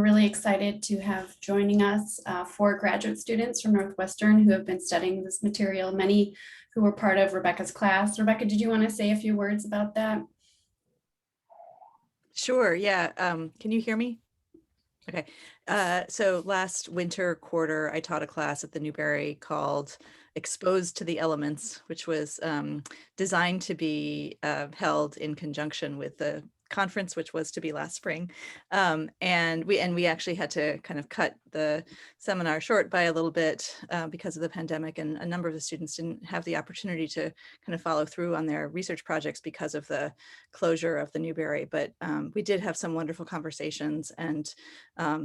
we're really excited to have joining us 4 graduate students from Northwestern who have been studying this material, many who were part of Rebecca's class. Rebecca, did you want to say a few words about that? Sure, yeah. Can you hear me? Okay. So last winter quarter, I taught a class at the Newberry called Exposed to the Elements, which was designed to be held in conjunction with the conference, which was to be last spring. And we actually had to kind of cut the seminar short by a little bit because of the pandemic, and a number of the students didn't have the opportunity to kind of follow through on their research projects because of the closure of the Newberry. But we did have some wonderful conversations, and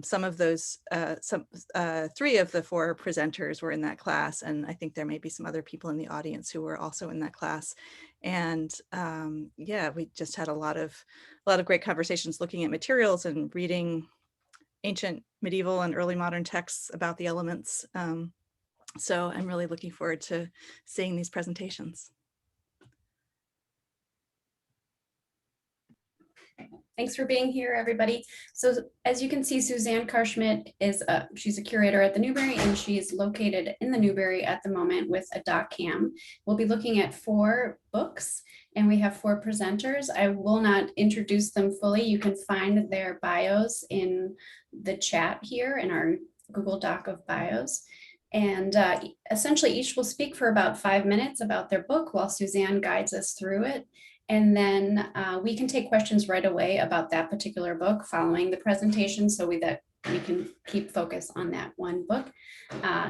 some of those, 3 of the 4 presenters were in that class, and I think there may be some other people in the audience who were also in that class. And yeah, we just had a lot of great conversations looking at materials and reading ancient, medieval, and early modern texts about the elements. So I'm really looking forward to seeing these presentations. Thanks for being here, everybody. So as you can see, Suzanne Karschmidt is she's a curator at the Newberry, and she's located in the Newberry at the moment with a doc cam. We'll be looking at 4 books, and we have 4 presenters. I will not introduce them fully. You can find their bios in the chat here in our Google Doc of bios. And essentially each will speak for about 5 minutes about their book while Suzanne guides us through it. And then we can take questions right away about that particular book following the presentation, so that we can keep focus on that one book.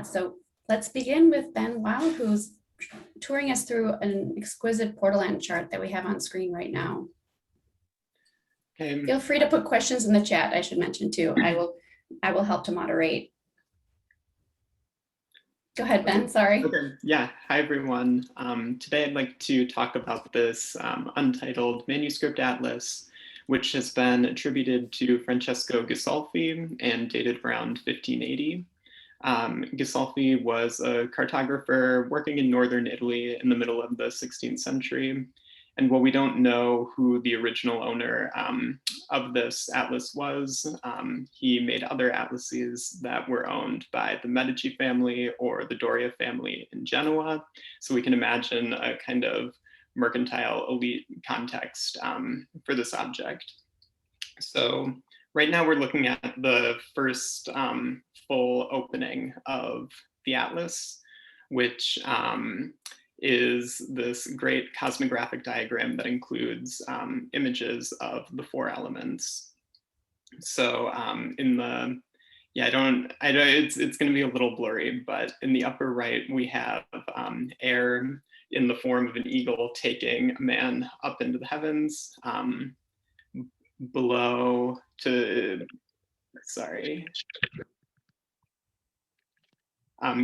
So let's begin with Ben Weil, who's touring us through an exquisite Portland chart that we have on screen right now. Okay. Feel free to put questions in the chat, I should mention too. I will help to moderate. Go ahead, Ben, sorry. Okay, yeah, hi everyone. Today I'd like to talk about this Untitled Manuscript Atlas, which has been attributed to Francesco Ghisolfi and dated around 1580. Ghisolfi was a cartographer working in northern Italy in the middle of the 16th century. And while we don't know who the original owner of this atlas was, he made other atlases that were owned by the Medici family or the Doria family in Genoa. So we can imagine a kind of mercantile elite context for this object. So right now we're looking at the first full opening of the atlas, which is this great cosmographic diagram that includes images of the 4 elements. So in the, yeah, it's going to be a little blurry, but in the upper right, we have air in the form of an eagle taking a man up into the heavens. Below sorry.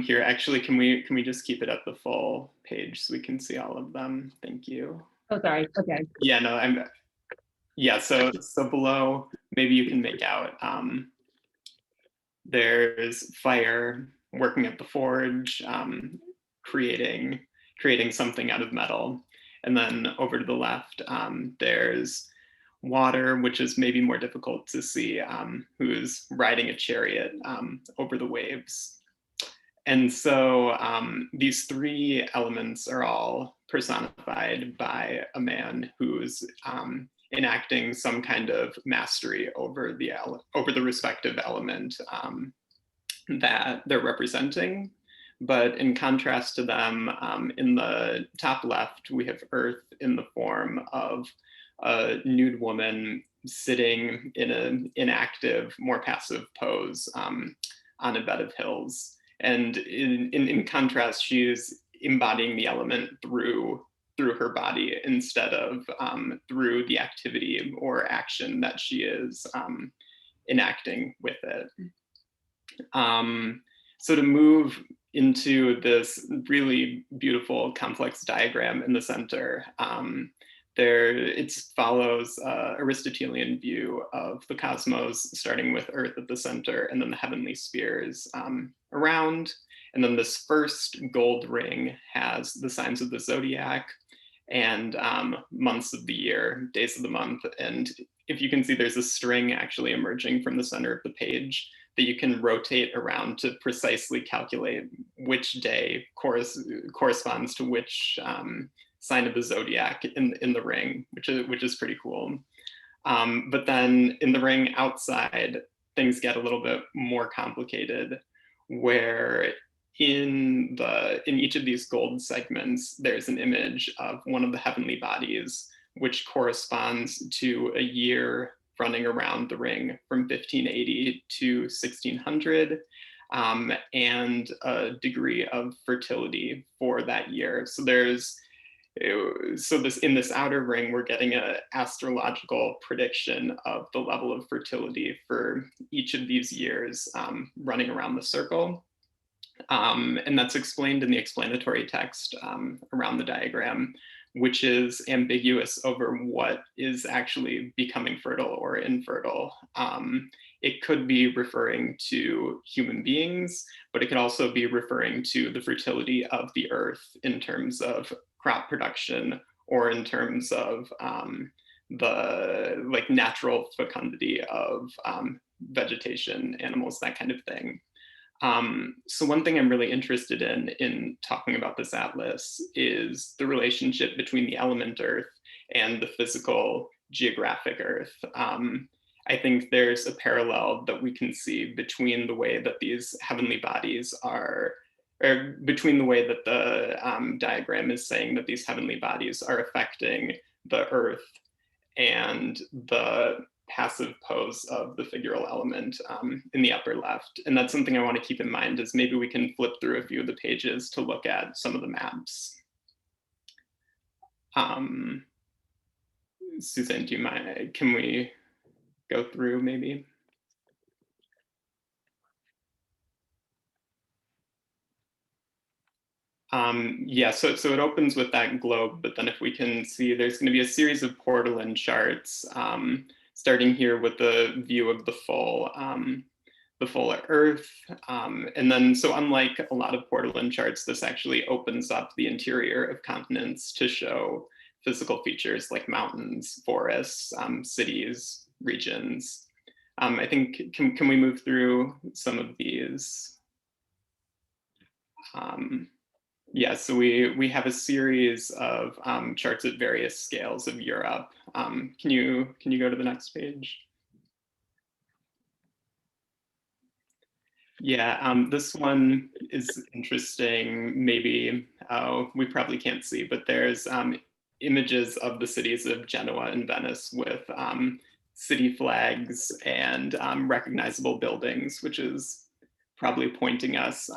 Here, actually, can we just keep it at the full page so we can see all of them? Thank you. Oh, sorry. Okay. Yeah, no, yeah. So below, maybe you can make out. There's fire working at the forge, creating something out of metal, and then over to the left, there's water, which is maybe more difficult to see, who's riding a chariot over the waves. And so these 3 elements are all personified by a man who's enacting some kind of mastery over the respective element that they're representing. But in contrast to them, in the top left, we have Earth in the form of a nude woman sitting in an inactive, more passive pose on a bed of hills. And in contrast, she is embodying the element through her body instead of through the activity or action that she is enacting with it. So to move into this really beautiful complex diagram in the center, it follows Aristotelian view of the cosmos, starting with Earth at the center and then the heavenly spheres around. And then this first gold ring has the signs of the zodiac. and months of the year, days of the month. And if you can see, there's a string actually emerging from the center of the page that you can rotate around to precisely calculate which day corresponds to which sign of the zodiac in the ring, which is pretty cool. But then in the ring outside, things get a little bit more complicated, where in each of these gold segments, there's an image of one of the heavenly bodies, which corresponds to a year running around the ring from 1580 to 1600, and a degree of fertility for that year. So in this outer ring, we're getting an astrological prediction of the level of fertility for each of these years running around the circle. And that's explained in the explanatory text around the diagram, which is ambiguous over what is actually becoming fertile or infertile. It could be referring to human beings, but it could also be referring to the fertility of the earth in terms of crop production, or in terms of the natural fecundity of vegetation, animals, that kind of thing. So one thing I'm really interested in talking about this atlas is the relationship between the element Earth and the physical geographic Earth. I think there's a parallel that we can see between the way that these heavenly bodies are, or between the way that the diagram is saying that these heavenly bodies are affecting the Earth and the passive pose of the figural element in the upper left. And that's something I want to keep in mind, is maybe we can flip through a few of the pages to look at some of the maps. Suzanne, do you mind? Can we go through maybe? Yeah, so it opens with that globe, but then if we can see, there's going to be a series of portolan charts, starting here with the view of the full Earth. And then, so unlike a lot of portolan charts, this actually opens up the interior of continents to show physical features like mountains, forests, cities, regions. I think, can we move through some of these? Yeah, so we have a series of charts at various scales of Europe. Can you go to the next page? Yeah, this one is interesting. Maybe we probably can't see, but there's images of the cities of Genoa and Venice with city flags and recognizable buildings, which is probably pointing us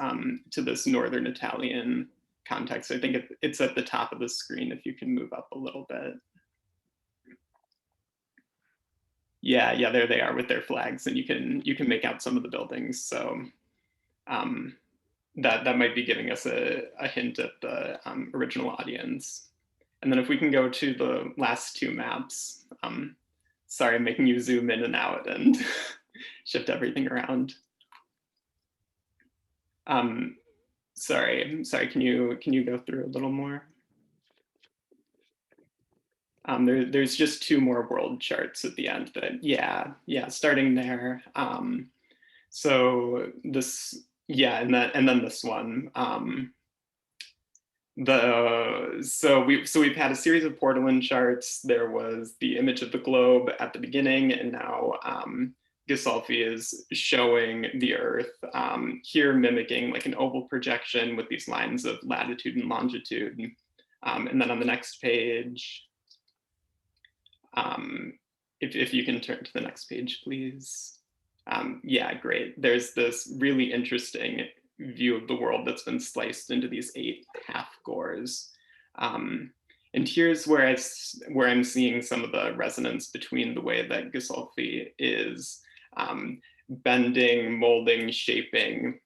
to this Northern Italian context. I think it's at the top of the screen if you can move up a little bit. Yeah, there they are with their flags, and you can make out some of the buildings. So that might be giving us a hint at the original audience. And then if we can go to the last two maps. Sorry, I'm making you zoom in and out and shift everything around. Sorry, can you go through a little more? There's just two more world charts at the end that, yeah, starting there. So this, yeah, and then this one. So we've had a series of portolan charts. There was the image of the globe at the beginning, and now Ghisolfi is showing the Earth here, mimicking like an oval projection with these lines of latitude and longitude. And then on the next page, if you can turn to the next page, please. Yeah, great. There's this really interesting view of the world that's been sliced into these 8 half gores. And here's where I'm seeing some of the resonance between the way that Ghisolfi is bending, molding, shaping,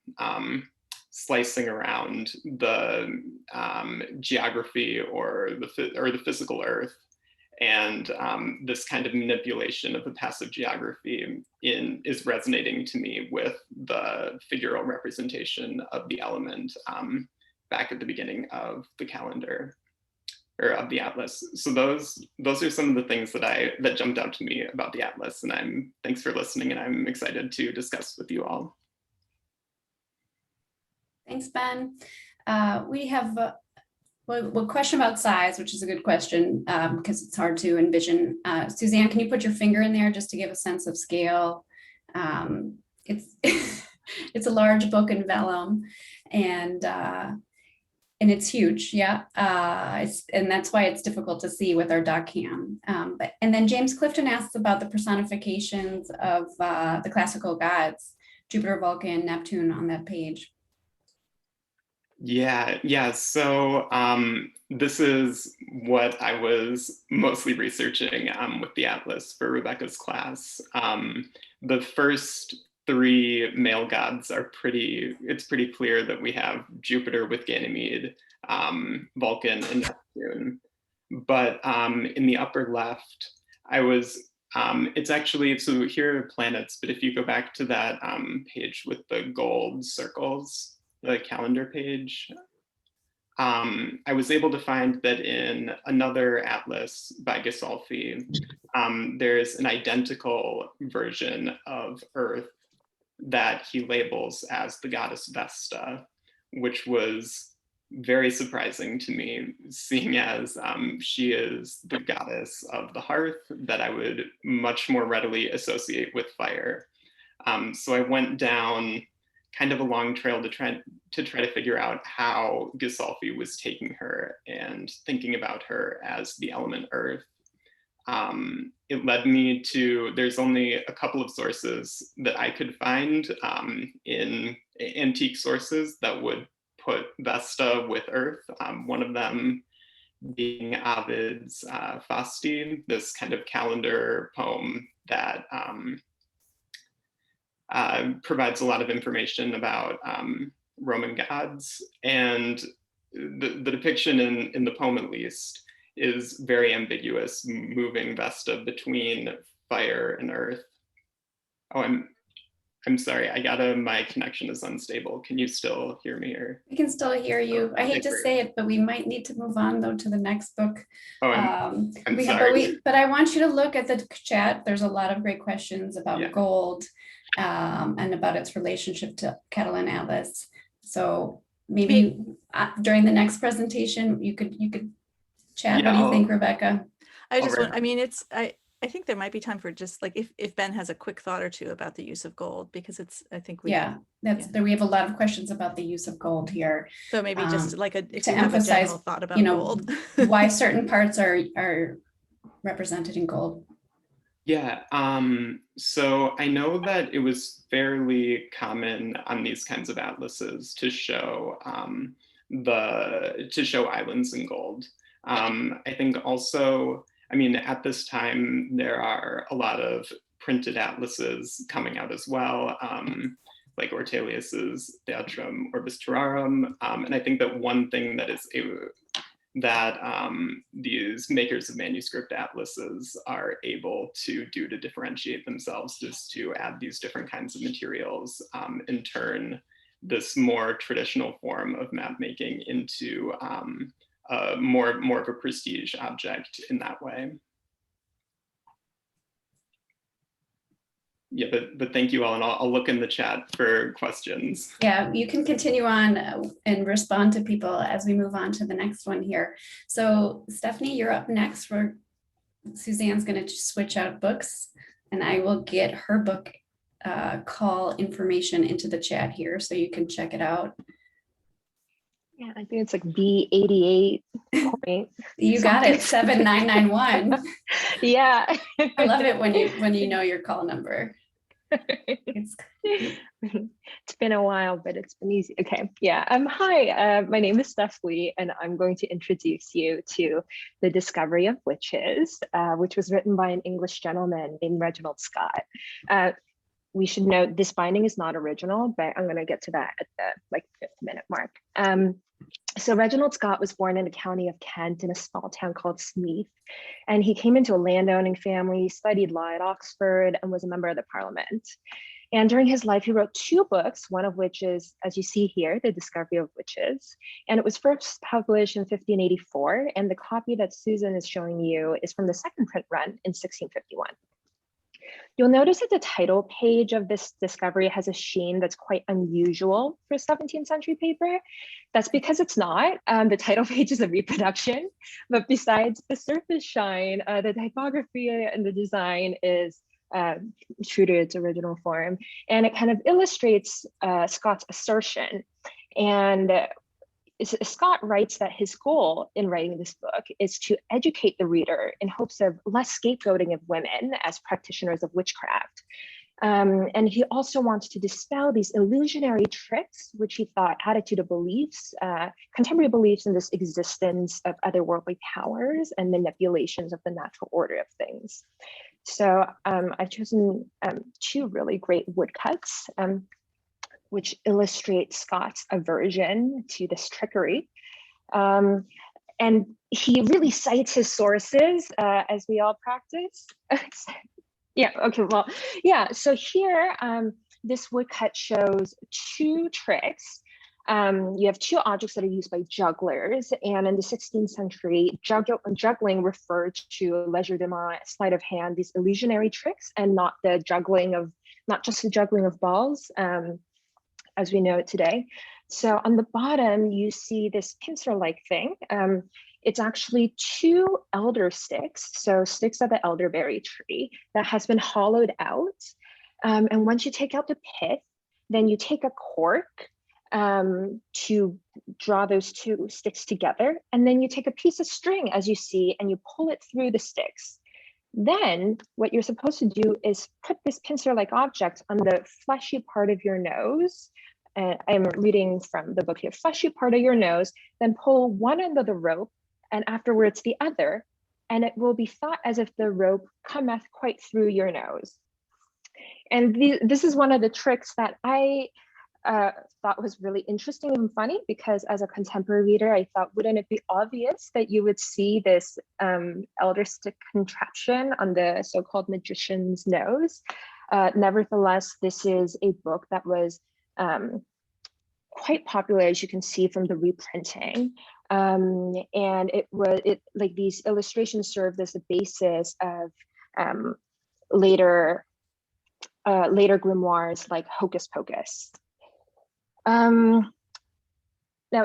slicing around the geography or the physical Earth, and this kind of manipulation of the passive geography is resonating to me with the figural representation of the element back at the beginning of the calendar. or of the atlas. So those are some of the things that jumped out to me about the atlas. And thanks for listening, and I'm excited to discuss with you all. Thanks, Ben. We have a question about size, which is a good question because it's hard to envision. Suzanne, can you put your finger in there just to give a sense of scale? It's it's a large book in vellum, and it's huge, yeah. And that's why it's difficult to see with our doc cam. And then James Clifton asks about the personifications of the classical gods, Jupiter, Vulcan, Neptune on that page. Yeah. So this is what I was mostly researching with the atlas for Rebecca's class. The first three male gods are it's pretty clear that we have Jupiter with Ganymede, Vulcan, and Neptune. But in the upper left, it's actually, so here are planets, but if you go back to that page with the gold circles, the calendar page, I was able to find that in another atlas by Ghisolfi, there's an identical version of Earth that he labels as the goddess Vesta, which was very surprising to me, seeing as she is the goddess of the hearth that I would much more readily associate with fire. So I went down kind of a long trail to try to figure out how Ghisolfi was taking her and thinking about her as the element earth. It led me to, there's only a couple of sources that I could find in antique sources that would put Vesta with earth. One of them being Ovid's Fasti, this kind of calendar poem that provides a lot of information about Roman gods. And the depiction in the poem, at least, is very ambiguous, moving Vesta between fire and earth. Oh, I'm sorry, my connection is unstable. Can you still hear me? Or We can still hear you. I hate to say it, but we might need to move on though to the next book. Oh, I'm sorry. But I want you to look at the chat. There's a lot of great questions about gold and about its relationship to Catalan Atlas. So maybe during the next presentation, you could chat. What do you think, Rebecca? I think there might be time for just like if Ben has a quick thought or two about the use of gold, because we have a lot of questions about the use of gold here. So maybe just like if to you have emphasize, a general thought about gold. why certain parts are represented in gold. Yeah, so I know that it was fairly common on these kinds of atlases to show islands in gold. I think also, at this time, there are a lot of printed atlases coming out as well, like Ortelius's Theatrum Orbis Terrarum. And I think that one thing that these makers of manuscript atlases are able to do to differentiate themselves is to add these different kinds of materials and turn this more traditional form of map making into more of a prestige object in that way. Yeah, but thank you all, and I'll look in the chat for questions. Yeah, you can continue on and respond to people as we move on to the next one here. So Stephanie, you're up next. Suzanne's going to switch out books, and I will get her book call information into the chat here so you can check it out. Yeah, I think it's like B88 point. You got it, 7991. Yeah. I love it when you know your call number. It's been a while, but it's been easy. Okay, yeah. Hi, my name is Steph Lee, and I'm going to introduce you to The Discovery of Witches, which was written by an English gentleman named Reginald Scott. We should note this binding is not original, but I'm going to get to that at the 5th minute mark. So Reginald Scott was born in the county of Kent in a small town called Smeeth, and he came into a landowning family, studied law at Oxford, and was a member of the Parliament. And during his life, he wrote 2 books, one of which is, as you see here, The Discovery of Witches. And it was first published in 1584. And the copy that Susan is showing you is from the second print run in 1651. You'll notice that the title page of this discovery has a sheen that's quite unusual for a 17th century paper. That's because it's not. The title page is a reproduction, but besides the surface shine, the typography and the design is true to its original form. And it kind of illustrates Scott's assertion. And Scott writes that his goal in writing this book is to educate the reader in hopes of less scapegoating of women as practitioners of witchcraft. And he also wants to dispel these illusionary tricks, which he thought added to the beliefs, contemporary beliefs in this existence of otherworldly powers and manipulations of the natural order of things. So I've chosen 2 really great woodcuts, which illustrate Scott's aversion to this trickery. And he really cites his sources as we all practice. Yeah, okay, well, yeah, so here, this woodcut shows 2 tricks. You have 2 objects that are used by jugglers, and in the 16th century, juggling referred to legerdemain, sleight of hand, these illusionary tricks, and not just the juggling of balls, as we know it today. So on the bottom, you see this pincer-like thing. It's actually 2 elder sticks, so sticks of the elderberry tree that has been hollowed out. And once you take out the pith, then you take a cork to draw those 2 sticks together. And then you take a piece of string, as you see, and you pull it through the sticks. Then what you're supposed to do is put this pincer-like object on the fleshy part of your nose. I'm reading from the book here, fleshy part of your nose, then pull one end of the rope and afterwards the other, and it will be thought as if the rope cometh quite through your nose. And this is one of the tricks that I thought was really interesting and funny, because as a contemporary reader, I thought, wouldn't it be obvious that you would see this elder stick contraption on the so-called magician's nose? Nevertheless, this is a book that was quite popular, as you can see from the reprinting. And like these illustrations served as the basis of later grimoires like Hocus Pocus. Now,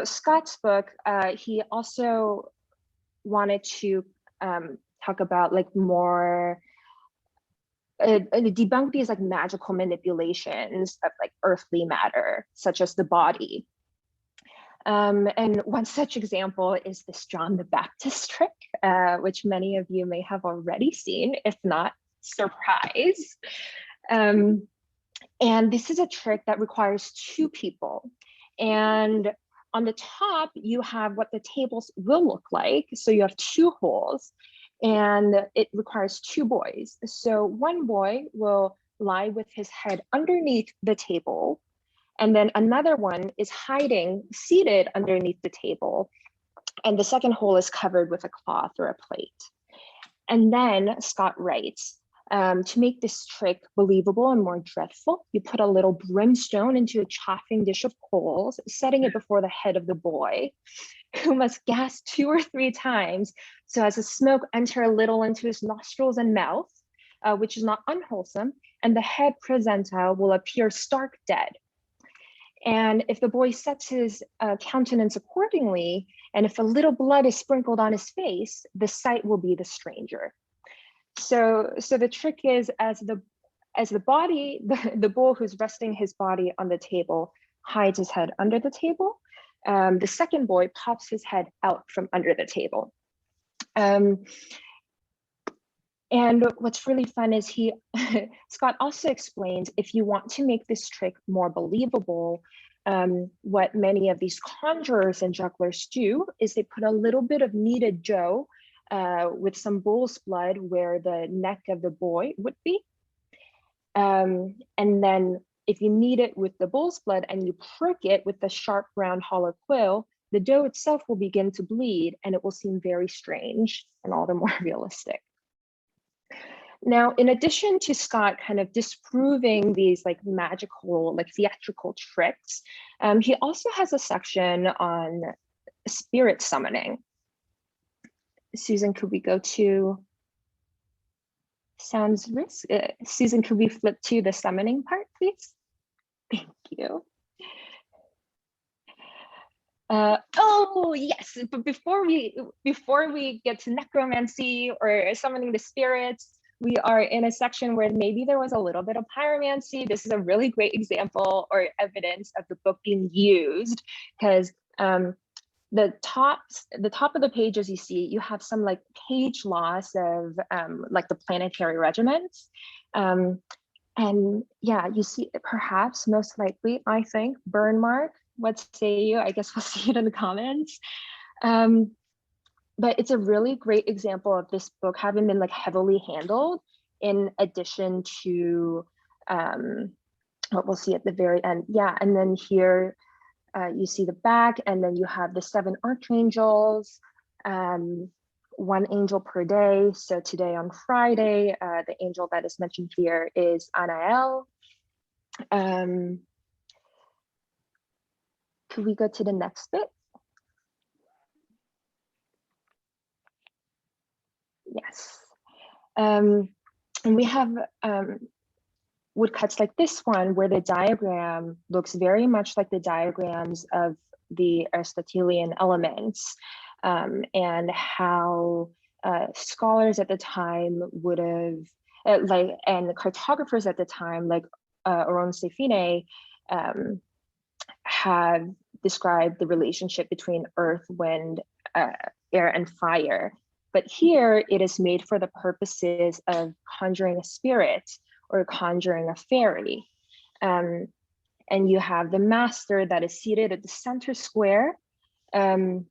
Scott's book, he also wanted to talk about like more debunk these like magical manipulations of like earthly matter, such as the body. And one such example is this John the Baptist trick, which many of you may have already seen, if not, surprise. And this is a trick that requires 2 people. And on the top, you have what the tables will look like. So you have 2 holes, and it requires 2 boys. So one boy will lie with his head underneath the table, and then another one is hiding, seated underneath the table, and the second hole is covered with a cloth or a plate. And then Scott writes, to make this trick believable and more dreadful, you put a little brimstone into a chafing dish of coals, setting it before the head of the boy, who must gasp 2 or 3 times so as the smoke enter a little into his nostrils and mouth, which is not unwholesome, and the head presentile will appear stark dead. And if the boy sets his countenance accordingly, and if a little blood is sprinkled on his face, the sight will be the stranger. So the trick is, as the body, the bull who's resting his body on the table hides his head under the table, the second boy pops his head out from under the table. And what's really fun is Scott also explains, if you want to make this trick more believable, what many of these conjurers and jugglers do is they put a little bit of kneaded dough with some bull's blood where the neck of the boy would be. And then if you knead it with the bull's blood and you prick it with the sharp round hollow quill, the dough itself will begin to bleed and it will seem very strange and all the more realistic. Now, in addition to Scott kind of disproving these like magical, like theatrical tricks, he also has a section on spirit summoning. Susan, could we go to sounds risk? Susan, could we flip to the summoning part, please? Thank you. Oh yes, but before we get to necromancy or summoning the spirits, we are in a section where maybe there was a little bit of pyromancy. This is a really great example or evidence of the book being used, because the top of the page, as you see, you have some like page loss of like the planetary regiments. And yeah, you see perhaps most likely, I think, burn mark. What say you? I guess we'll see it in the comments. But it's a really great example of this book having been like heavily handled, in addition to what we'll see at the very end. Yeah, and then here you see the back, and then you have the 7 archangels, 1 angel per day. So today on Friday, the angel that is mentioned here is Anael. Could we go to the next bit? Yes. And we have woodcuts like this one, where the diagram looks very much like the diagrams of the Aristotelian elements, and how scholars at the time would have, and cartographers at the time, like Oron Sefine, have described the relationship between earth, wind, air, and fire. But here it is made for the purposes of conjuring a spirit or conjuring a fairy. And you have the master that is seated at the center square, and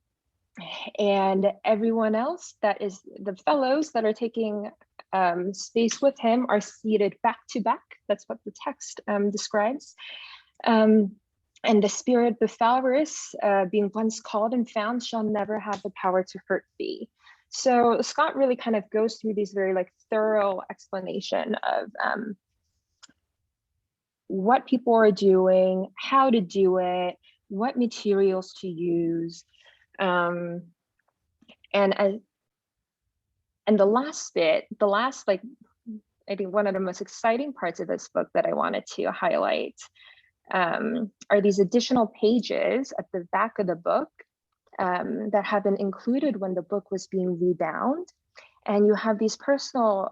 everyone else, that is the fellows that are taking space with him, are seated back to back. That's what the text describes. And the spirit Bethalris, being once called and found, shall never have the power to hurt thee. So Scott really kind of goes through these very like thorough explanation of what people are doing, how to do it, what materials to use. And the last bit, like, I think one of the most exciting parts of this book that I wanted to highlight are these additional pages at the back of the book that have been included when the book was being rebound. And you have these personal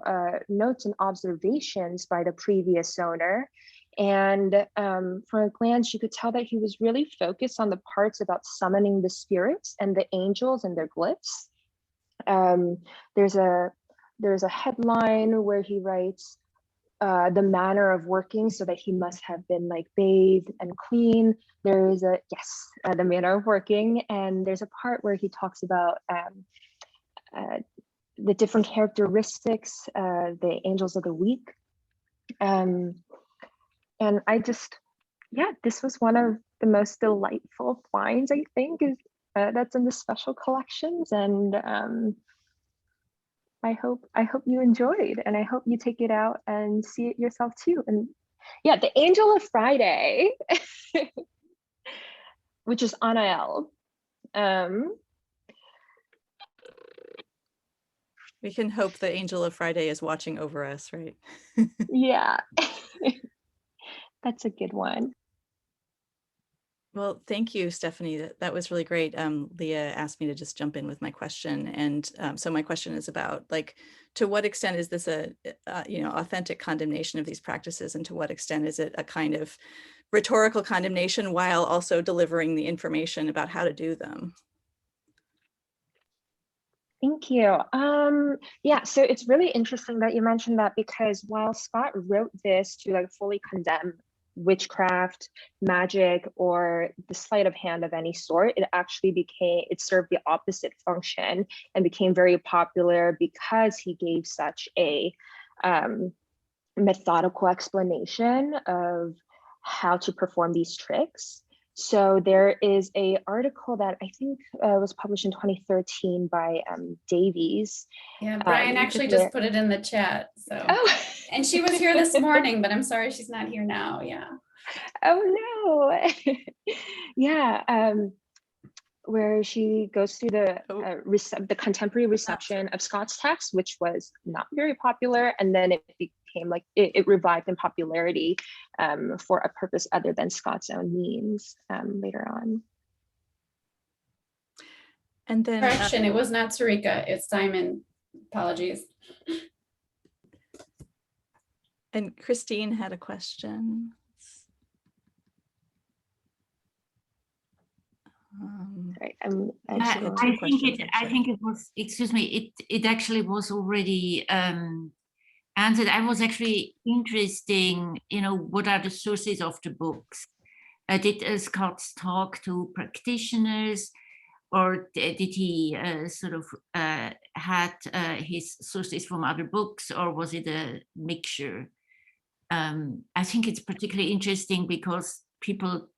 notes and observations by the previous owner. And from a glance, you could tell that he was really focused on the parts about summoning the spirits and the angels and their glyphs. There's a headline where he writes, the manner of working, so that he must have been like bathed and clean. There is a, yes, the manner of working. And there's a part where he talks about the different characteristics, the angels of the week. And I just, yeah, this was one of the most delightful finds, I think, is that's in the special collections. And I hope you enjoyed, and I hope you take it out and see it yourself too. And yeah, the Angel of Friday, which is Anael. We can hope the Angel of Friday is watching over us, right? Yeah, that's a good one. Well, thank you, Stephanie. That was really great. Leah asked me to just jump in with my question. And so my question is about, like, to what extent is this a authentic condemnation of these practices? And to what extent is it a kind of rhetorical condemnation while also delivering the information about how to do them? Thank you. Yeah, so it's really interesting that you mentioned that, because while Scott wrote this to like fully condemn witchcraft, magic, or the sleight of hand of any sort, it served the opposite function and became very popular because he gave such a methodical explanation of how to perform these tricks. So there is a article that I think was published in 2013 by Davies. Yeah, Brian actually just put it in the chat. So, oh. And she was here this morning, but I'm sorry she's not here now. Yeah. Oh no. Yeah. Where she goes through the contemporary reception of Scott's text, which was not very popular, and then it became like it revived in popularity for a purpose other than Scott's own means later on. And then correction, it was not Sarika, it's Simon. Apologies. And Christine had a question. Right. I think it was, excuse me, it actually was already answered. I was actually interesting, what are the sources of the books? Did Scott talk to practitioners, or did he had his sources from other books, or was it a mixture? I think it's particularly interesting because people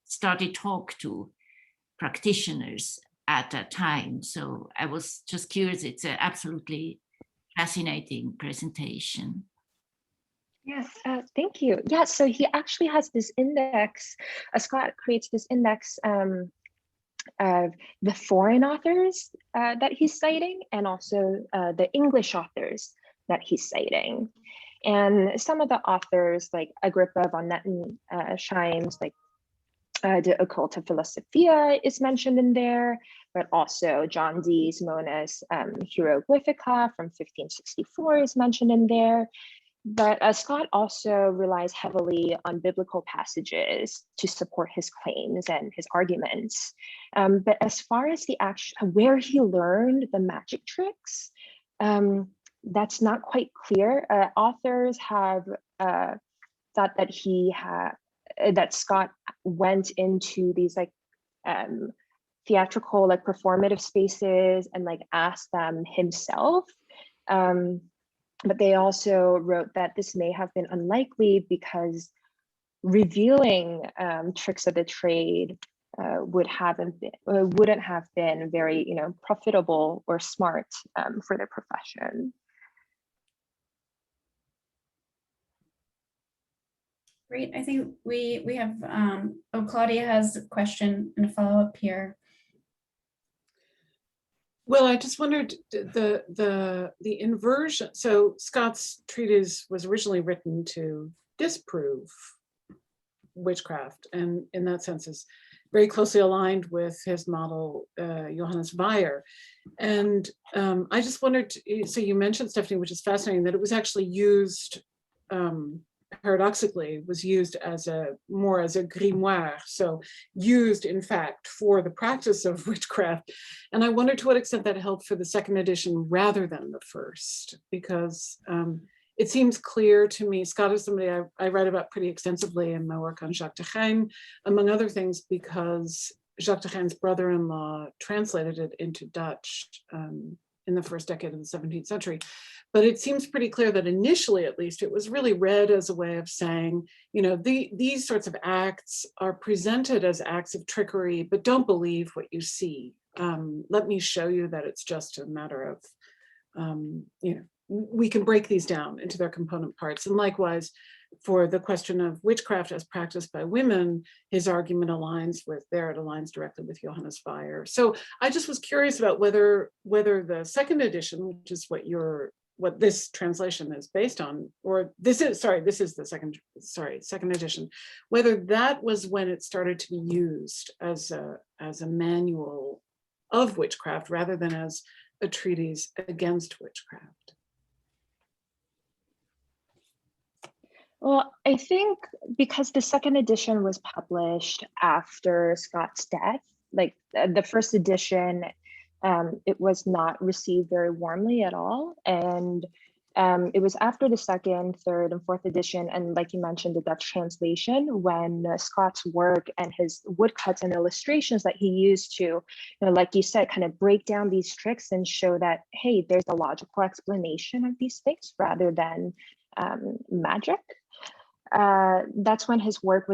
started talk to practitioners at that time. So I was just curious. It's an absolutely fascinating presentation. Yes, thank you. Yeah, so he actually has this index. Scott creates this index of the foreign authors that he's citing, and also the English authors that he's citing. And some of the authors, like Agrippa von Nettenschein's, like De Occulta Philosophia is mentioned in there, but also John Dee's Monas Hieroglyphica from 1564 is mentioned in there. But Scott also relies heavily on biblical passages to support his claims and his arguments. But as far as the where he learned the magic tricks, that's not quite clear. Authors have thought that that Scott went into these like theatrical, like performative spaces and like asked them himself. But they also wrote that this may have been unlikely because revealing tricks of the trade wouldn't have been very, profitable or smart for their profession. Great. I think we have, Claudia has a question and a follow-up here. Well, I just wondered the inversion. So Scott's treatise was originally written to disprove witchcraft, and in that sense is very closely aligned with his model, Johannes Weil. And I just wondered, so you mentioned, Stephanie, which is fascinating, that it was actually used, paradoxically, was used more as a grimoire, so used in fact for the practice of witchcraft. And I wonder to what extent that helped for the second edition rather than the first, because it seems clear to me, Scott is somebody I write about pretty extensively in my work on Jacques de Geijn, among other things, because Jacques de Gein's brother-in-law translated it into Dutch in the first decade of the 17th century. But it seems pretty clear that initially, at least, it was really read as a way of saying, these sorts of acts are presented as acts of trickery, but don't believe what you see. Let me show you that it's just a matter of, we can break these down into their component parts. And likewise, for the question of witchcraft as practiced by women, his argument aligns directly with Johannes Weil. So I just was curious about whether the second edition, which is what this translation is based on, or this is the second edition, whether that was when it started to be used as a manual of witchcraft rather than as a treatise against witchcraft. Well, I think because the second edition was published after Scott's death, like the first edition, it was not received very warmly at all. And it was after the second, third, and fourth edition, and like you mentioned, the Dutch translation, when Scott's work and his woodcuts and illustrations that he used to, like you said, kind of break down these tricks and show that, hey, there's a logical explanation of these things rather than magic. that's when his work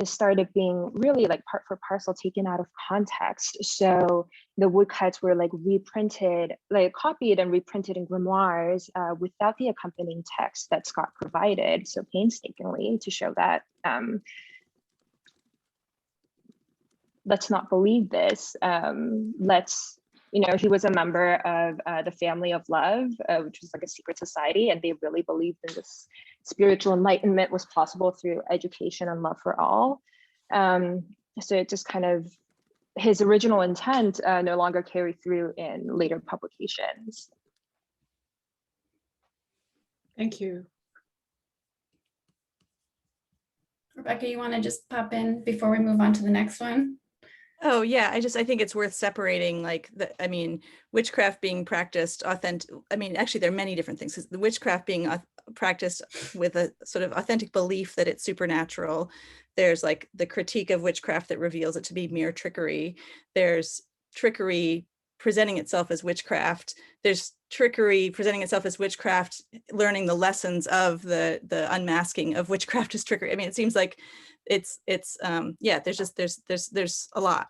started being really like part for parcel taken out of context. So the woodcuts were like reprinted, like copied and reprinted in grimoires without the accompanying text that Scott provided so painstakingly to show that let's not believe this. He was a member of the Family of Love, which was like a secret society, and they really believed in this spiritual enlightenment was possible through education and love for all. So it just kind of, his original intent no longer carried through in later publications. Thank you. Rebecca, you want to just pop in before we move on to the next one? Oh yeah, I think it's worth separating, like, witchcraft being practiced actually there are many different things. The witchcraft being practiced with a sort of authentic belief that it's supernatural. There's like the critique of witchcraft that reveals it to be mere trickery. There's trickery presenting itself as witchcraft. There's trickery presenting itself as witchcraft, learning the lessons of the unmasking of witchcraft as trickery. I mean, it seems like there's a lot.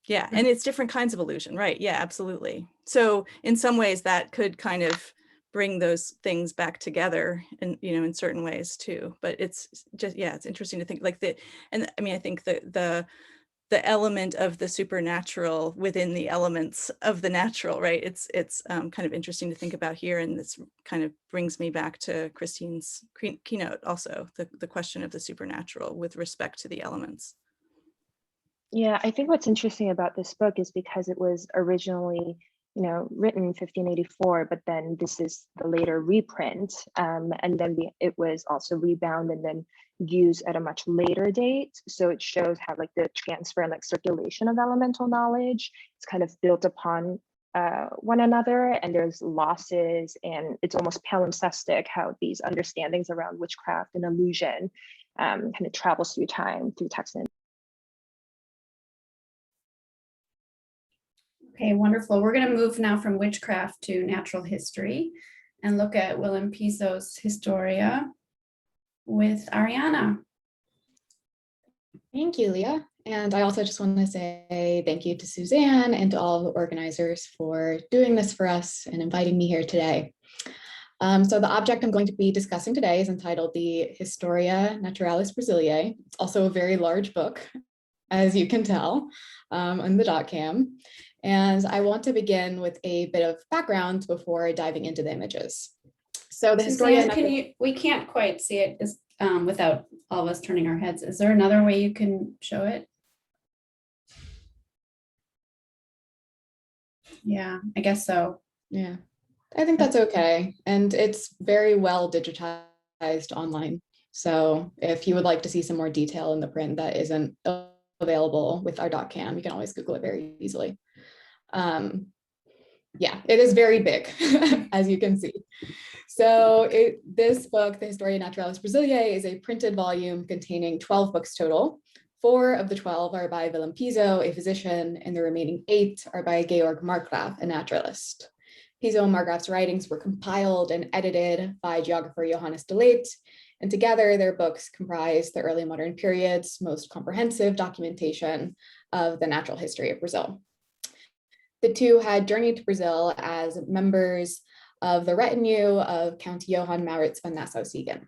Yeah, and it's different kinds of illusion, right? Yeah, absolutely. So in some ways that could kind of bring those things back together and, in certain ways too. But it's just, yeah, it's interesting to think like I think the element of the supernatural within the elements of the natural, right? It's kind of interesting to think about here. And this kind of brings me back to Christine's keynote also, the question of the supernatural with respect to the elements. Yeah, I think what's interesting about this book is because it was originally, written in 1584, but then this is the later reprint. And then it was also rebound and then used at a much later date. So it shows how like the transfer and like circulation of elemental knowledge is kind of built upon one another, and there's losses, and it's almost palimpsestic how these understandings around witchcraft and illusion kind of travels through time, through text and Okay, wonderful. We're going to move now from witchcraft to natural history and look at Willem Piso's Historia with Arianna. Thank you, Leah. And I also just want to say thank you to Suzanne and to all the organizers for doing this for us and inviting me here today. So the object I'm going to be discussing today is entitled the Historia Naturalis Brasiliae. It's also a very large book, as you can tell on the .cam. And I want to begin with a bit of background before diving into the images. So the Historia, we can't quite see it without all of us turning our heads. Is there another way you can show it? Yeah, I guess so. Yeah, I think that's okay. And it's very well digitized online. So if you would like to see some more detail in the print that isn't available with our .cam, you can always Google it very easily. Yeah, it is very big, as you can see. So this book, the Historia Naturalis Brasiliae, is a printed volume containing 12 books total. 4 of the 12 are by Willem Piso, a physician, and the remaining 8 are by Georg Markgraf, a naturalist. Piso and Markgraf's writings were compiled and edited by geographer Johannes de Laet, and together their books comprise the early modern period's most comprehensive documentation of the natural history of Brazil. The two had journeyed to Brazil as members of the retinue of Count Johann Maurits van Nassau-Siegen.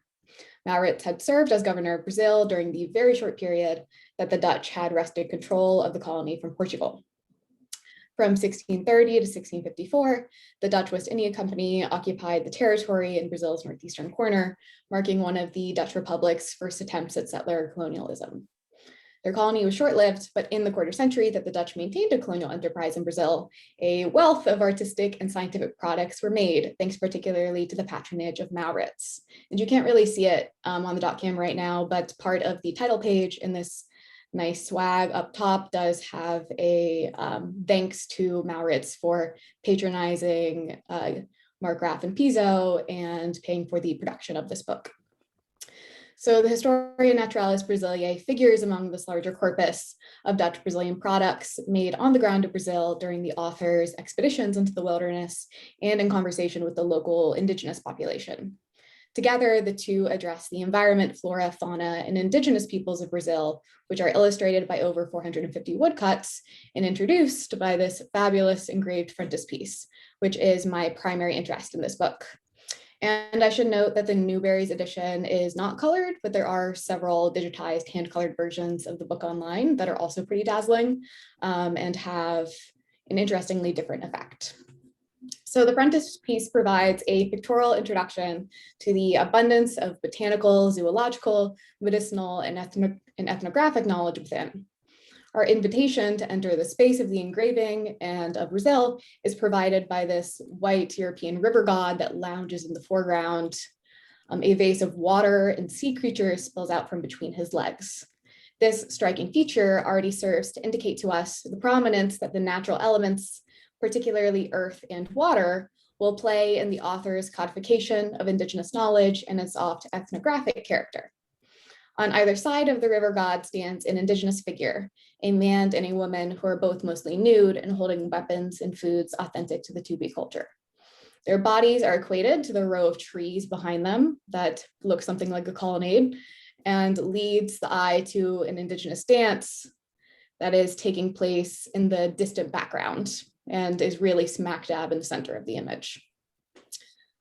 Maurits had served as governor of Brazil during the very short period that the Dutch had wrested control of the colony from Portugal. From 1630 to 1654, the Dutch West India Company occupied the territory in Brazil's northeastern corner, marking one of the Dutch Republic's first attempts at settler colonialism. Their colony was short-lived, but in the quarter century that the Dutch maintained a colonial enterprise in Brazil, a wealth of artistic and scientific products were made, thanks particularly to the patronage of Maurits. And you can't really see it on the .cam right now, but part of the title page in this nice swag up top does have a thanks to Maurits for patronizing Markgraf and Piso and paying for the production of this book. So the Historia Naturalis Brasiliae figures among this larger corpus of Dutch Brazilian products made on the ground of Brazil during the author's expeditions into the wilderness and in conversation with the local indigenous population. Together, the two address the environment, flora, fauna, and indigenous peoples of Brazil, which are illustrated by over 450 woodcuts and introduced by this fabulous engraved frontispiece, which is my primary interest in this book. And I should note that the Newberry's edition is not colored, but there are several digitized hand-colored versions of the book online that are also pretty dazzling and have an interestingly different effect. So the frontispiece provides a pictorial introduction to the abundance of botanical, zoological, medicinal, and ethnographic knowledge within. Our invitation to enter the space of the engraving and of Brazil is provided by this white European river god that lounges in the foreground. A vase of water and sea creatures spills out from between his legs. This striking feature already serves to indicate to us the prominence that the natural elements, particularly earth and water, will play in the author's codification of indigenous knowledge and its oft ethnographic character. On either side of the river god stands an indigenous figure, a man and a woman who are both mostly nude and holding weapons and foods authentic to the Tupi culture. Their bodies are equated to the row of trees behind them that look something like a colonnade and leads the eye to an indigenous dance that is taking place in the distant background and is really smack dab in the center of the image.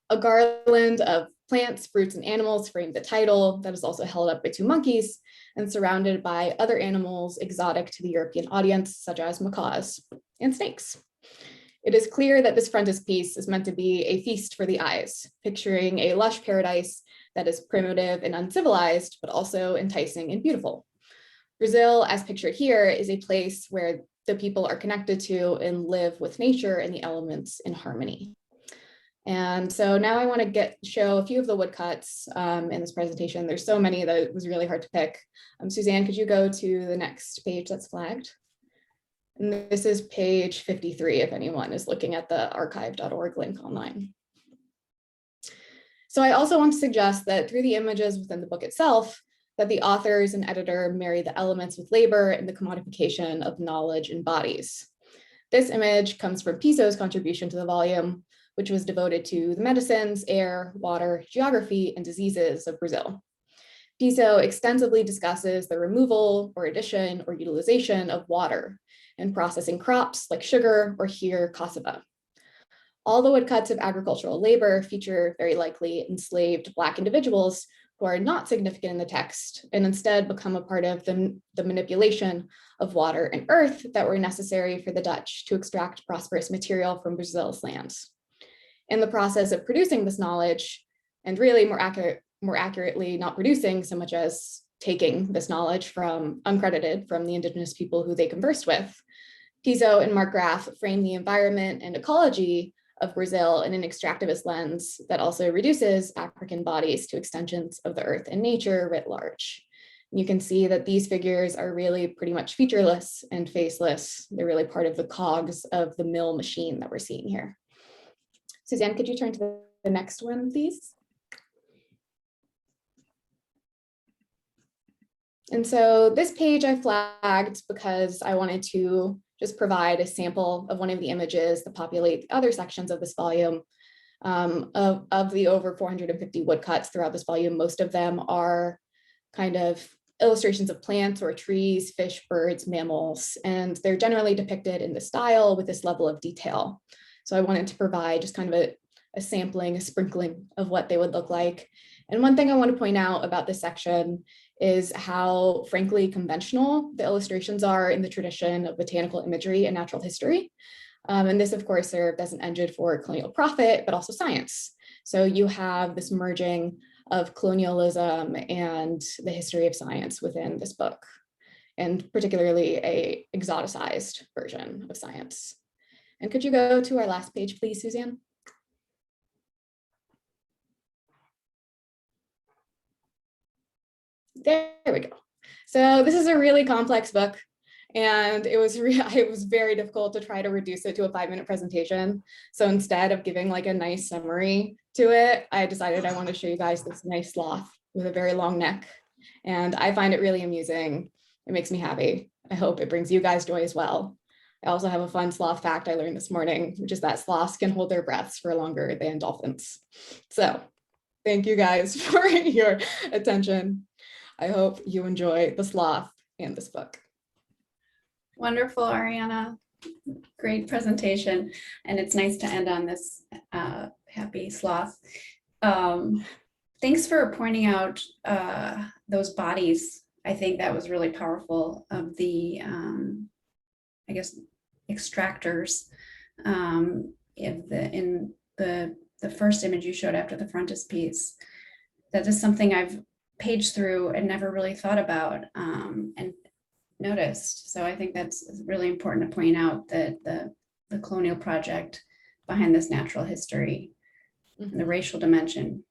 A garland of plants, fruits, and animals frame the title that is also held up by two monkeys and surrounded by other animals exotic to the European audience, such as macaws and snakes. It is clear that this frontispiece is meant to be a feast for the eyes, picturing a lush paradise that is primitive and uncivilized, but also enticing and beautiful. Brazil, as pictured here, is a place where the people are connected to and live with nature and the elements in harmony. And so now I want to show a few of the woodcuts in this presentation. There's so many that it was really hard to pick. Suzanne, could you go to the next page that's flagged? And this is page 53 if anyone is looking at the archive.org link online. So I also want to suggest that through the images within the book itself, that the authors and editor marry the elements with labor and the commodification of knowledge and bodies. This image comes from Piso's contribution to the volume, which was devoted to the medicines, air, water, geography, and diseases of Brazil. Piso extensively discusses the removal or addition or utilization of water in processing crops like sugar or here cassava. All the woodcuts of agricultural labor feature very likely enslaved Black individuals who are not significant in the text and instead become a part of the manipulation of water and earth that were necessary for the Dutch to extract prosperous material from Brazil's lands. In the process of producing this knowledge, and really more accurately, not producing so much as taking this knowledge from uncredited from the indigenous people who they conversed with, Piso and Mark Graff frame the environment and ecology of Brazil in an extractivist lens that also reduces African bodies to extensions of the earth and nature writ large. You can see that these figures are really pretty much featureless and faceless. They're really part of the cogs of the mill machine that we're seeing here. Suzanne, could you turn to the next one, please? And so this page I flagged because I wanted to just provide a sample of one of the images that populate the other sections of this volume. Of the over 450 woodcuts throughout this volume, most of them are kind of illustrations of plants or trees, fish, birds, mammals, and they're generally depicted in this style with this level of detail. So I wanted to provide just kind of a sampling, a sprinkling of what they would look like. And one thing I want to point out about this section is how frankly conventional the illustrations are in the tradition of botanical imagery and natural history. And this, of course, served as an engine for colonial profit, but also science. So you have this merging of colonialism and the history of science within this book, and particularly a exoticized version of science. And could you go to our last page, please, Suzanne? There we go. So this is a really complex book, and it was very difficult to try to reduce it to a 5-minute presentation. So instead of giving like a nice summary to it, I decided I want to show you guys this nice sloth with a very long neck. And I find it really amusing. It makes me happy. I hope it brings you guys joy as well. I also have a fun sloth fact I learned this morning, which is that sloths can hold their breaths for longer than dolphins. So thank you guys for your attention. I hope you enjoy The Sloth and this book. Wonderful, Arianna. Great presentation. And it's nice to end on this happy sloth. Thanks for pointing out those bodies. I think that was really powerful of the, I guess, extractors in the first image you showed after the frontispiece. That is something I've paged through and never really thought about and noticed. So I think that's really important to point out, that the colonial project behind this natural history and the racial dimension.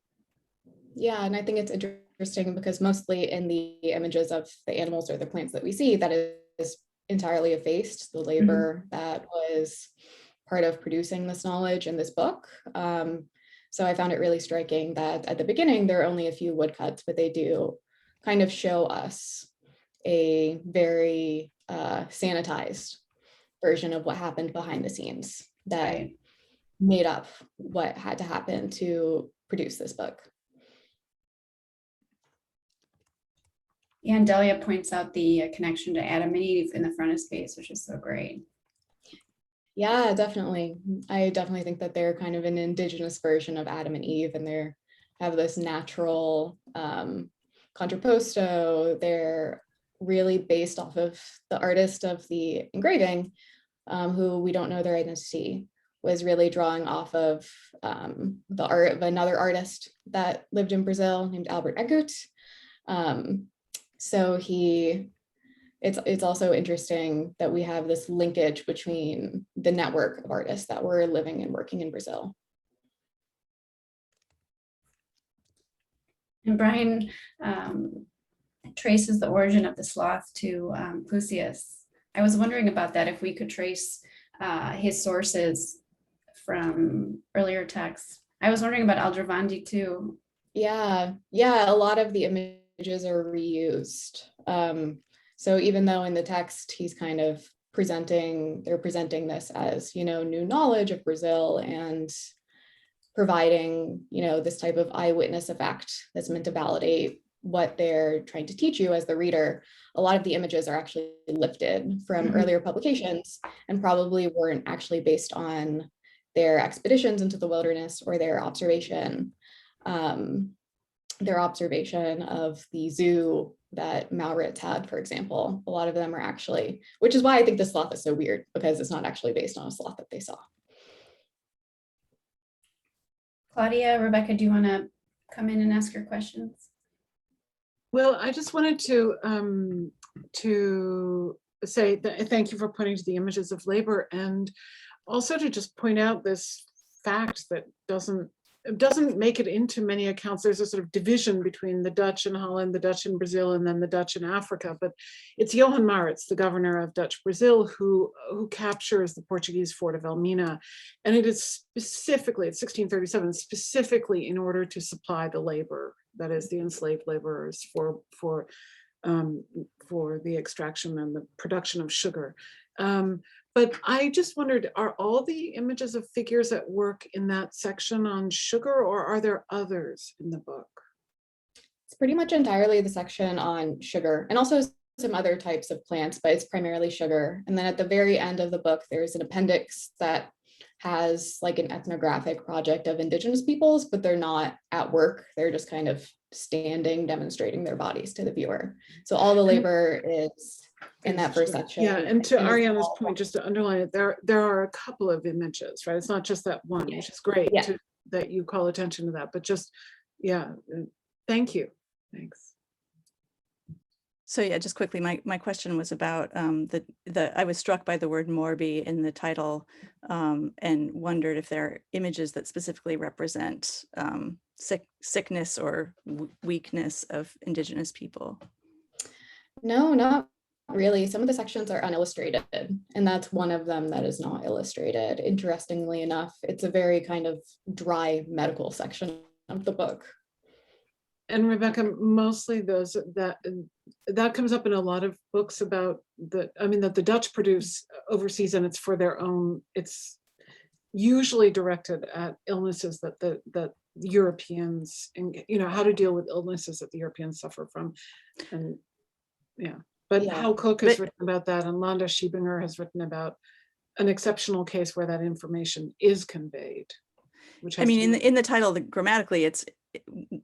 Yeah, and I think it's interesting because mostly in the images of the animals or the plants that we see, that is entirely effaced, the labor that was part of producing this knowledge in this book. So I found it really striking that at the beginning, there are only a few woodcuts, but they do kind of show us a very sanitized version of what happened behind the scenes that made up what had to happen to produce this book. And Delia points out the connection to Adam and Eve in the frontispiece, which is so great. Yeah, definitely. I definitely think that they're kind of an indigenous version of Adam and Eve, and they have this natural contrapposto. They're really based off of the artist of the engraving, who we don't know their identity, was really drawing off of the art of another artist that lived in Brazil named Albert Eggert. So it's also interesting that we have this linkage between the network of artists that were living and working in Brazil. And Brian traces the origin of the sloth to Clusius. I was wondering about that, if we could trace his sources from earlier texts. I was wondering about Aldrovandi too. Yeah, a lot of the images are reused. So even though in the text he's kind of they're presenting this as, new knowledge of Brazil and providing, this type of eyewitness effect that's meant to validate what they're trying to teach you as the reader. A lot of the images are actually lifted from earlier publications and probably weren't actually based on their expeditions into the wilderness or their observation of the zoo that Maurits had, for example. A lot of them are actually, which is why I think the sloth is so weird, because it's not actually based on a sloth that they saw. Claudia, Rebecca, do you want to come in and ask your questions? Well, I just wanted to say that thank you for pointing to the images of labor, and also to just point out this fact that doesn't make it into many accounts. There's a sort of division between the Dutch in Holland, the Dutch in Brazil, and then the Dutch in Africa. But it's Johan Maurits, the governor of Dutch Brazil, who captures the Portuguese fort of Elmina. And it is specifically, it's 1637, specifically in order to supply the labor, that is the enslaved laborers for the extraction and the production of sugar. But I just wondered, are all the images of figures at work in that section on sugar, or are there others in the book? It's pretty much entirely the section on sugar, and also some other types of plants, but it's primarily sugar. And then at the very end of the book, there's an appendix that has like an ethnographic project of indigenous peoples, but they're not at work. They're just kind of standing, demonstrating their bodies to the viewer. So all the labor is in that first section. Yeah, and to Arianna's point, just to underline it, there are a couple of images, right? It's not just that one, which is great that you call attention to that, but just, thank you. Thanks. So yeah, just quickly, my question was about I was struck by the word Morbi in the title, and wondered if there are images that specifically represent sickness or weakness of indigenous people. No, not really. Some of the sections are unillustrated, and that's one of them that is not illustrated. Interestingly enough, it's a very kind of dry medical section of the book. And Rebecca, mostly those that comes up in a lot of books about that the Dutch produce overseas, and it's for their own, it's usually directed at illnesses that Europeans, and how to deal with illnesses that the Europeans suffer from. And yeah, but Yeah. Hal Cook has written about that, and Londa Schiebinger has written about an exceptional case where that information is conveyed. Which I mean, in the title, grammatically, it's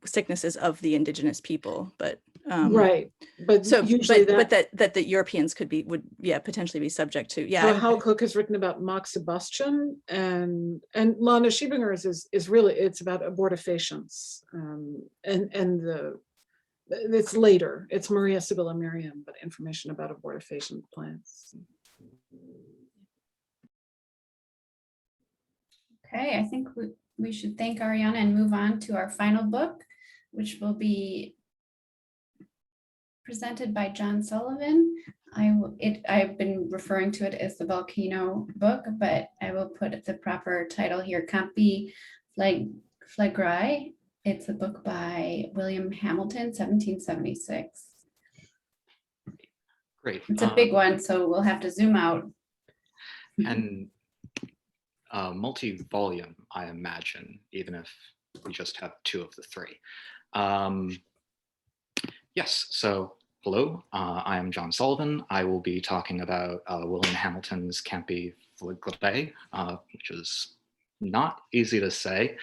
sicknesses of the indigenous people, but right. But so usually but that the Europeans would potentially be subject to. Yeah. So Hal Cook has written about moxibustion, and Londa Schiebinger's is really, it's about abortifacients, it's later. It's Maria Sibylla Miriam, but information about abortifacient plants. Okay, I think we should thank Arianna and move on to our final book, which will be presented by John Sullivan. I've been referring to it as the volcano book, but I will put the proper title here, Campi Phlegrae. It's a book by William Hamilton, 1776. Great. It's a big one, so we'll have to zoom out. And multi-volume, I imagine, even if we just have two of the three. Yes, so hello, I am John Sullivan. I will be talking about William Hamilton's Campi Phlegrae, which is not easy to say.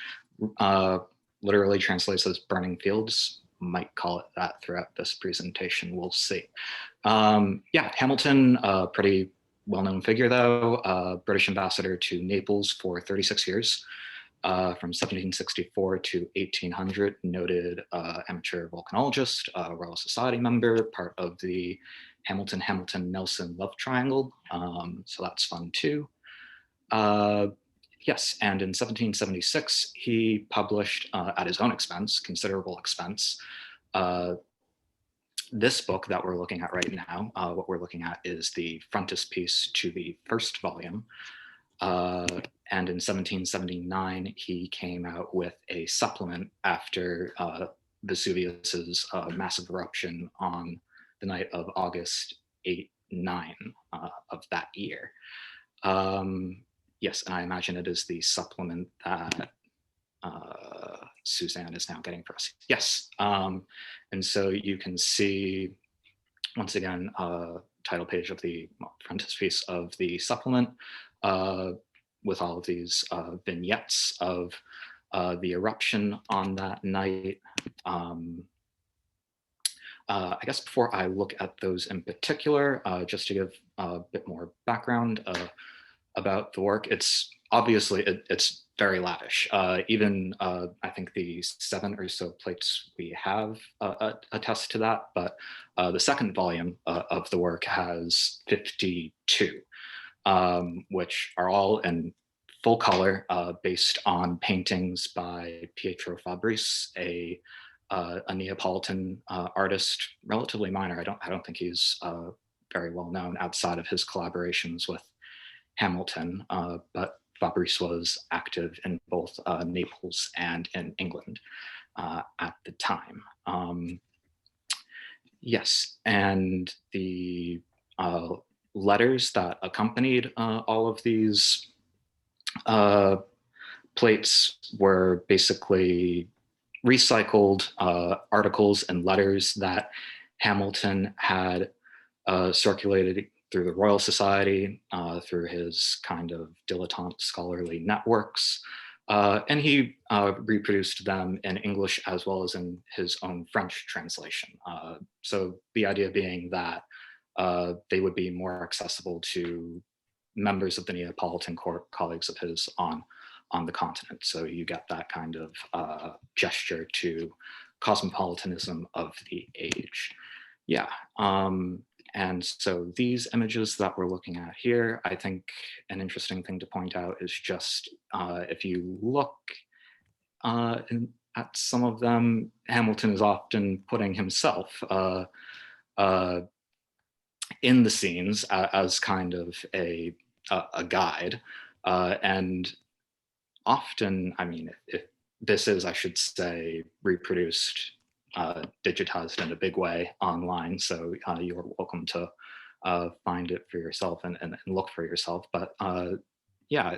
Literally translates as burning fields. Might call it that throughout this presentation, we'll see. Yeah, Hamilton, pretty well-known figure though, British ambassador to Naples for 36 years, from 1764 to 1800, noted amateur volcanologist, Royal Society member, part of the Hamilton-Nelson love triangle, so that's fun too. Yes, and in 1776, he published at his own expense, considerable expense, this book that we're looking at right now. What we're looking at is the frontispiece to the first volume. And in 1779, he came out with a supplement after Vesuvius's massive eruption on the night of August 8-9 of that year. Yes, and I imagine it is the supplement that Suzanne is now getting for us. Yes, and so you can see, once again, title page of the frontispiece of the supplement with all of these vignettes of the eruption on that night. I guess before I look at those in particular, just to give a bit more background about the work, it's obviously, it's very lavish. Even I think the 7 or so plates we have attest to that, but the second volume of the work has 52, which are all in full color, based on paintings by Pietro Fabris, a Neapolitan artist, relatively minor. I don't think he's very well known outside of his collaborations with Hamilton, but Fabris was active in both Naples and in England at the time. Yes, and the letters that accompanied all of these plates were basically recycled articles and letters that Hamilton had circulated through the Royal Society, through his kind of dilettante scholarly networks. And he reproduced them in English as well as in his own French translation. So the idea being that they would be more accessible to members of the Neapolitan court, colleagues of his on the continent. So you get that kind of gesture to cosmopolitanism of the age. Yeah. And so these images that we're looking at here, I think an interesting thing to point out is just if you look at some of them, Hamilton is often putting himself in the scenes as kind of a guide. And often, I mean, if this is, I should say, reproduced, digitized in a big way online, so you're welcome to find it for yourself and look for yourself. But yeah,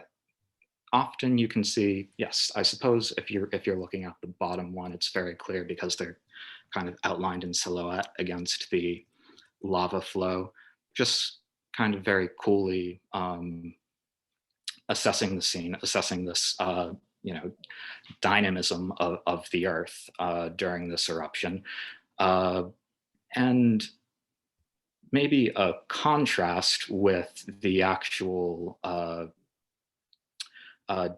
often you can see, yes, I suppose if you're looking at the bottom one, it's very clear because they're kind of outlined in silhouette against the lava flow, just kind of very coolly assessing the scene, assessing this, dynamism of the earth during this eruption. And maybe a contrast with the actual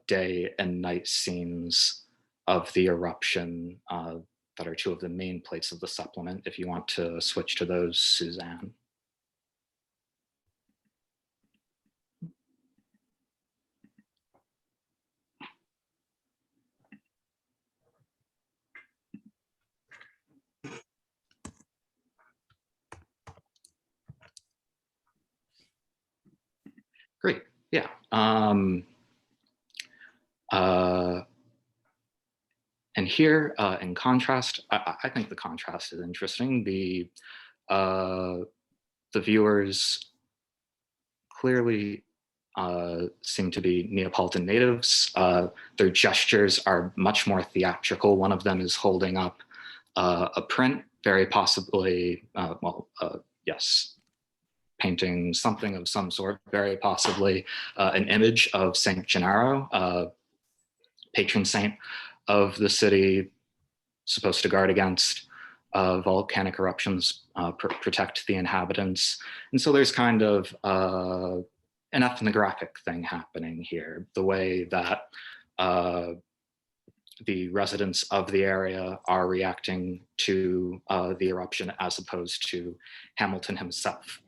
day and night scenes of the eruption that are two of the main plates of the supplement, if you want to switch to those, Suzanne. Great, yeah. And here, in contrast, I think the contrast is interesting. The viewers clearly seem to be Neapolitan natives. Their gestures are much more theatrical. One of them is holding up a print, very possibly, yes, painting something of some sort, very possibly an image of Saint Gennaro, patron saint of the city, supposed to guard against volcanic eruptions, protect the inhabitants. And so there's kind of an ethnographic thing happening here, the way that the residents of the area are reacting to the eruption as opposed to Hamilton himself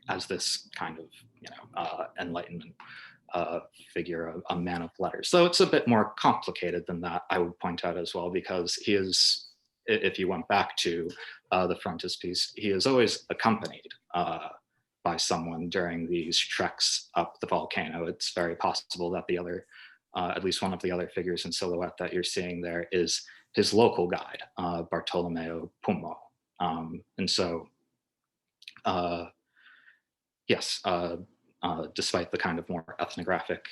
as this kind of, Enlightenment figure, a man of letters. So it's a bit more complicated than that, I would point out as well, because he is, if you went back to the frontispiece, he is always accompanied by someone during these treks up the volcano. It's very possible that the other, at least one of the other figures in silhouette that you're seeing there is his local guide, Bartolomeo Pummo. And so, yes, despite the kind of more ethnographic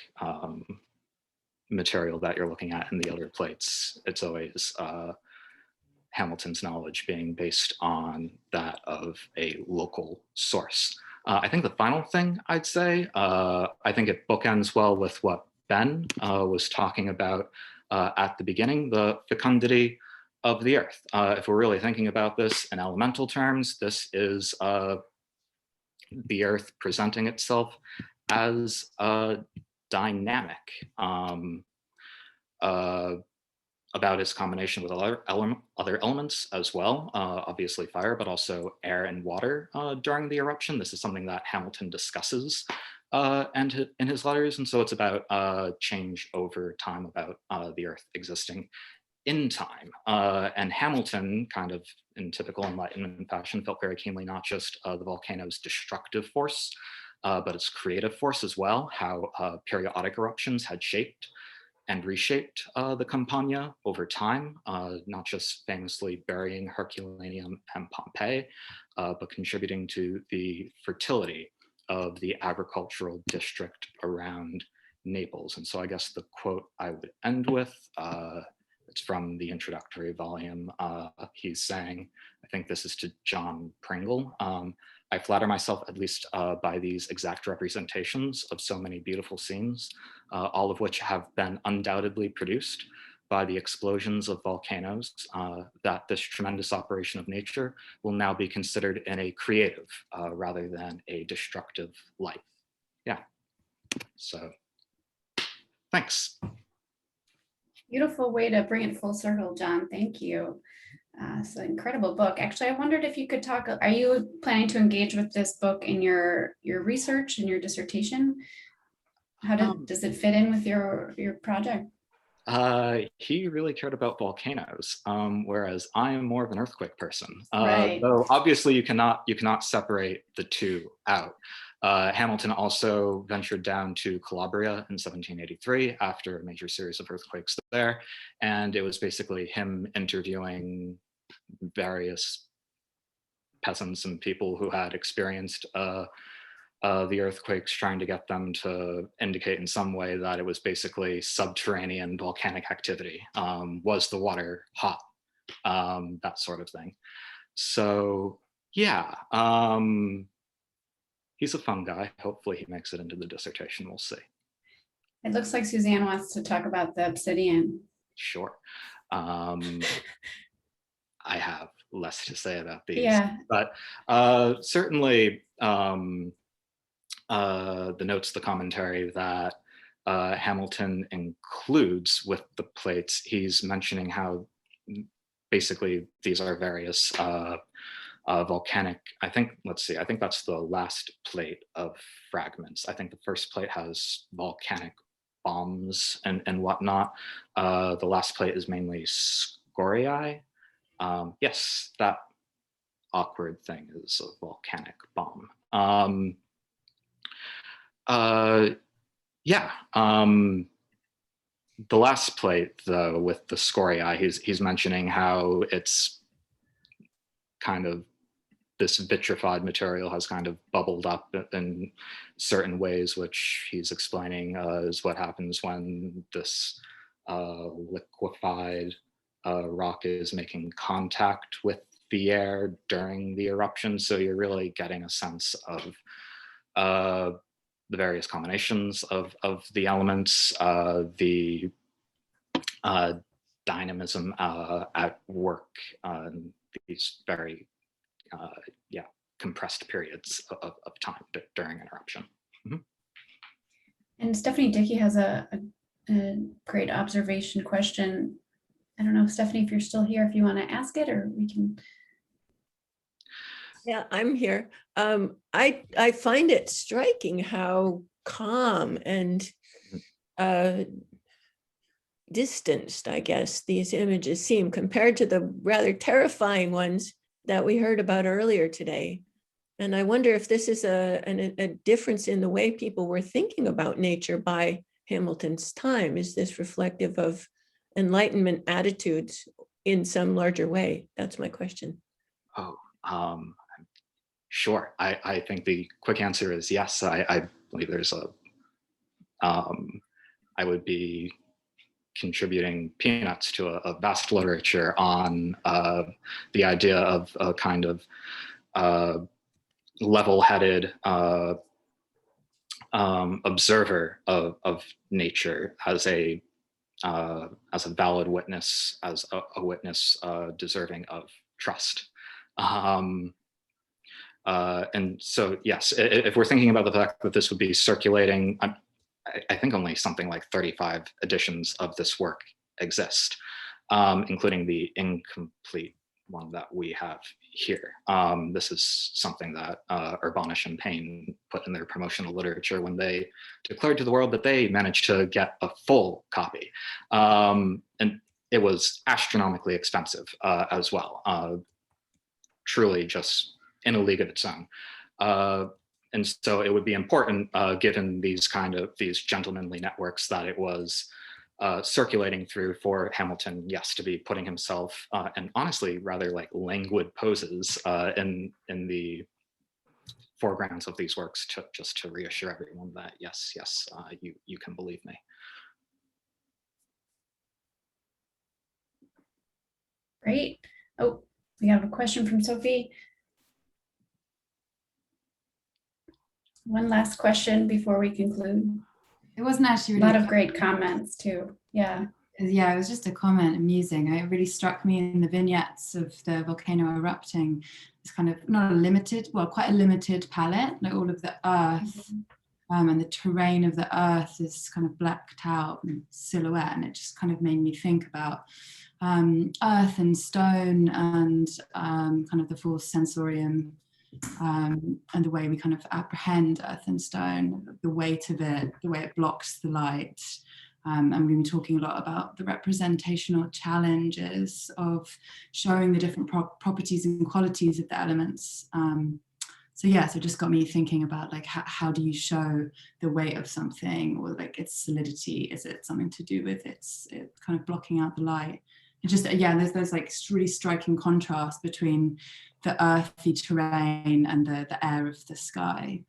material that you're looking at in the other plates, it's always Hamilton's knowledge being based on that of a local source. I think the final thing I'd say, I think it bookends well with what Ben was talking about at the beginning, the fecundity of the earth. If we're really thinking about this in elemental terms, this is the earth presenting itself as dynamic about its combination with other elements as well, obviously fire, but also air and water during the eruption. This is something that Hamilton discusses and in his letters. And so it's about change over time, about the earth existing in time. And Hamilton, kind of in typical Enlightenment fashion, felt very keenly not just the volcano's destructive force, but its creative force as well, how periodic eruptions had shaped and reshaped the Campagna over time, not just famously burying Herculaneum and Pompeii, but contributing to the fertility of the agricultural district around Naples. And so I guess the quote I would end with, it's from the introductory volume. He's saying, I think this is to John Pringle, I flatter myself, at least by these exact representations of so many beautiful scenes, all of which have been undoubtedly produced by the explosions of volcanoes, that this tremendous operation of nature will now be considered in a creative rather than a destructive light. Yeah, so thanks. Beautiful way to bring it full circle, John. Thank you. It's an incredible book. Actually, I wondered if you could talk, are you planning to engage with this book in your research and your dissertation? How does it fit in with your project? He really cared about volcanoes, whereas I am more of an earthquake person. Right. Though obviously you cannot separate the two out. Hamilton also ventured down to Calabria in 1783 after a major series of earthquakes there, and it was basically him interviewing various peasants and people who had experienced the earthquakes, trying to get them to indicate in some way that it was basically subterranean volcanic activity. Was the water hot? That sort of thing. So yeah, he's a fun guy. Hopefully he makes it into the dissertation, we'll see. It looks like Suzanne wants to talk about the obsidian. Sure. I have less to say about these, Yeah. but certainly the notes, the commentary that Hamilton includes with the plates, he's mentioning how basically these are various volcanic, I think that's the last plate of fragments. I think the first plate has volcanic bombs and whatnot. The last plate is mainly scoriae. Yes, that awkward thing is a volcanic bomb. The last plate, though, with the scoriae, he's mentioning how it's kind of, this vitrified material has kind of bubbled up in certain ways, which he's explaining is what happens when this liquefied rock is making contact with the air during the eruption. So you're really getting a sense of the various combinations of the elements, the dynamism at work, these very compressed periods of time during an eruption. Mm-hmm. And Stephanie Dickey has a great observation question. I don't know, Stephanie, if you're still here, if you want to ask it, or we can. Yeah, I'm here. I find it striking how calm and distanced, I guess, these images seem compared to the rather terrifying ones that we heard about earlier today. And I wonder if this is a difference in the way people were thinking about nature by Hamilton's time. Is this reflective of Enlightenment attitudes in some larger way? That's my question. Oh, sure. I think the quick answer is yes. I believe there's I would be contributing peanuts to a vast literature on the idea of a kind of level-headed observer of nature as a valid witness, as a witness deserving of trust. And so, yes, if we're thinking about the fact that this would be circulating, I think only something like 35 editions of this work exist, including the incomplete one that we have here. This is something that Urbanish and Payne put in their promotional literature when they declared to the world that they managed to get a full copy. And it was astronomically expensive as well, truly just in a league of its own. And so it would be important, given these gentlemanly networks that it was circulating through, for Hamilton, yes, to be putting himself and honestly rather like languid poses in the foregrounds of these works, just to reassure everyone that yes, you can believe me. Great. Oh, we have a question from Sophie. One last question before we conclude. It wasn't actually really a lot of great comments too. Yeah. Yeah, it was just a comment, amusing. It really struck me in the vignettes of the volcano erupting. It's kind of not a limited, well, quite a limited palette, like all of the earth and the terrain of the earth is kind of blacked out and silhouette. And it just kind of made me think about earth and stone and kind of the fourth sensorium. And the way we kind of apprehend earth and stone, the weight of it, the way it blocks the light. And we've been talking a lot about the representational challenges of showing the different properties and qualities of the elements. So it just got me thinking about like, how do you show the weight of something, or like its solidity? Is it something to do with it kind of blocking out the light? It just, there's like really striking contrast between the earthy terrain and the air of the sky.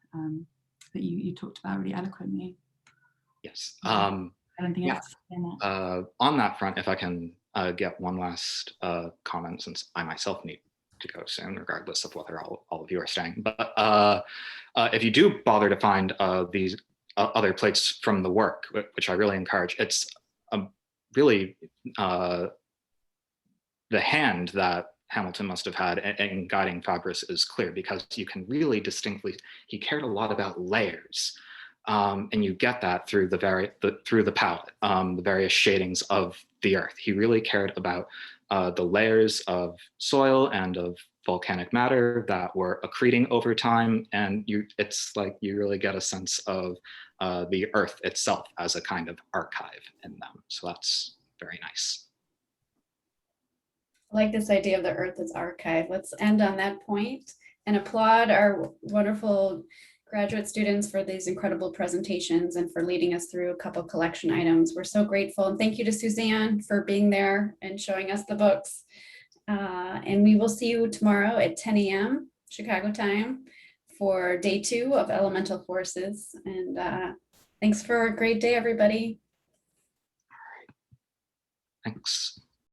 that you talked about really eloquently. Yes. Anything yeah. else to say on that? On that front, if I can get one last comment, since I myself need to go soon, regardless of whether all of you are staying. But if you do bother to find these other plates from the work, which I really encourage, it's really the hand that Hamilton must have had in guiding Fabris is clear, because you can really distinctly, he cared a lot about layers. And you get that through through the palette, the various shadings of the earth. He really cared about the layers of soil and of volcanic matter that were accreting over time. And it's like you really get a sense of the earth itself as a kind of archive in them. So that's very nice. I like this idea of the earth as archive. Let's end on that point and applaud our wonderful graduate students for these incredible presentations and for leading us through a couple collection items. We're so grateful. And thank you to Suzanne for being there and showing us the books. And we will see you tomorrow at 10 a.m. Chicago time for day 2 of Elemental Forces. And thanks for a great day, everybody. Thanks.